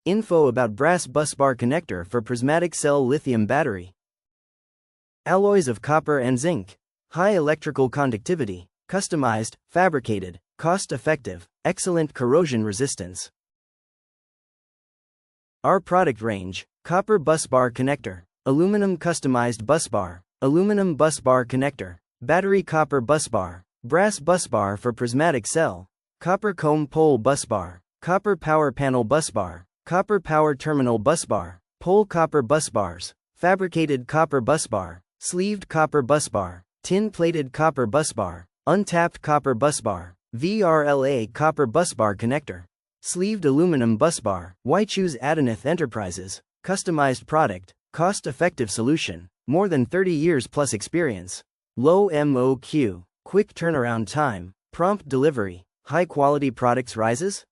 Info about Brass Busbar Connector for Prismatic Cell Lithium Battery. Alloys of copper and zinc. High electrical conductivity. Customized, fabricated, cost-effective, excellent corrosion resistance. Our product range: Copper Busbar Connector, Aluminum Customized Busbar, Aluminum Busbar Connector, Battery Copper Busbar, Brass Busbar for Prismatic Cell, Copper Comb Pole Busbar, Copper Power Panel Busbar, Copper Power Terminal Busbar, Pole Copper Busbars, Fabricated Copper Busbar, Sleeved Copper Busbar, Tin-Plated Copper Busbar, Untapped Copper Busbar, VRLA Copper Busbar Connector, Sleeved Aluminum Busbar. Why choose Adinath Enterprises? Customized product, cost-effective solution, more than 30 years plus experience, low MOQ, quick turnaround time, prompt delivery, high-quality products rises?